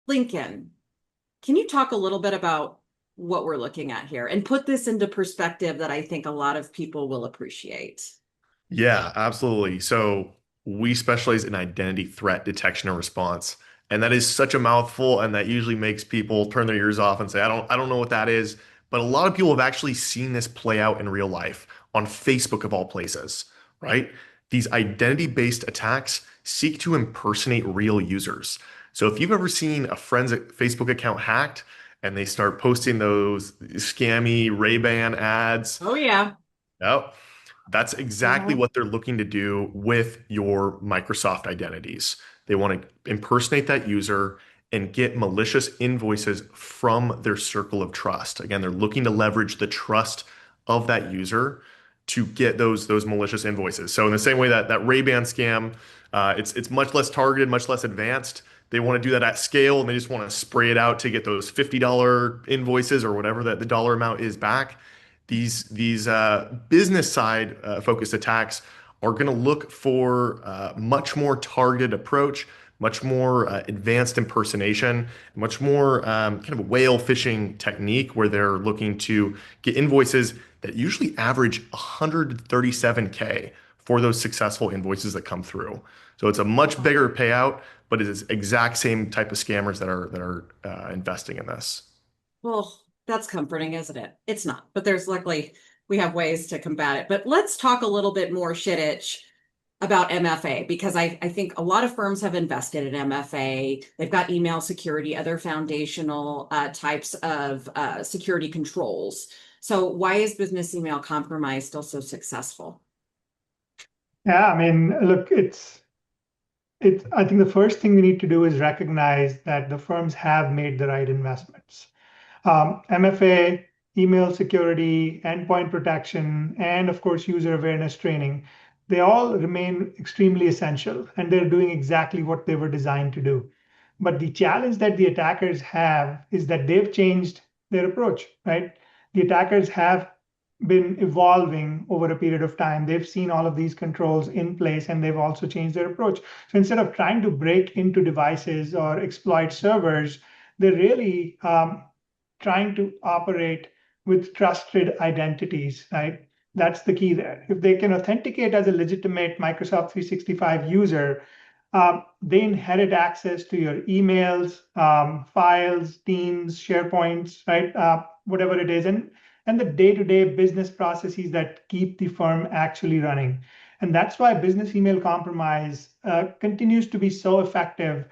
Lincoln, can you talk a little bit about what we're looking at here and put this into perspective that I think a lot of people will appreciate? Yeah, absolutely. So we specialize in identity threat detection and response. And that is such a mouthful, and that usually makes people turn their ears off and say, I don't know what that is. But a lot of people have actually seen this play out in real life on Facebook of all places, right? These identity-based attacks seek to impersonate real users. So if you've ever seen a friend's Facebook account hacked and they start posting those scammy Ray-Ban ads, Oh, yeah. yep. That's exactly Mhm. what they're looking to do with your Microsoft identities. They want to impersonate that user and get malicious invoices from their circle of trust. Again, they're looking to leverage the trust of that user to get those malicious invoices. So in the same way that that Ray-Ban scam, it's much less targeted, much less advanced. They want to do that at scale, and they just want to spray it out to get those $50 invoices or whatever that the dollar amount is back. These business side focused attacks are going to look for much more targeted approach, much more advanced impersonation, much more kind of whale fishing technique where they're looking to get invoices that usually average 137K for those successful invoices that come through. So it's a much bigger payout, but it is exact same type of scammers that are investing in this. Well, that's comforting, isn't it? It's not, but there's luckily we have ways to combat it. But let's talk a little bit more shit itch about MFA because I think a lot of firms have invested in MFA. They've got email security, other foundational types of security controls. So why is business email compromise still so successful? Yeah, I mean, look, I think the first thing we need to do is recognize that the firms have made the right investments. MFA, email security, endpoint protection, and of course, user awareness training, they all remain extremely essential, and they're doing exactly what they were designed to do. But the challenge that the attackers have is that they've changed their approach, right? The attackers have been evolving over a period of time. They've seen all of these controls in place and they've also changed their approach. So instead of trying to break into devices or exploit servers, they're really trying to operate with trusted identities, right? That's the key there. If they can authenticate as a legitimate Microsoft 365 user, they inherit access to your emails, files, Teams, SharePoints, right? Whatever it is, and the day-to-day business processes that keep the firm actually running. And that's why business email compromise continues to be so effective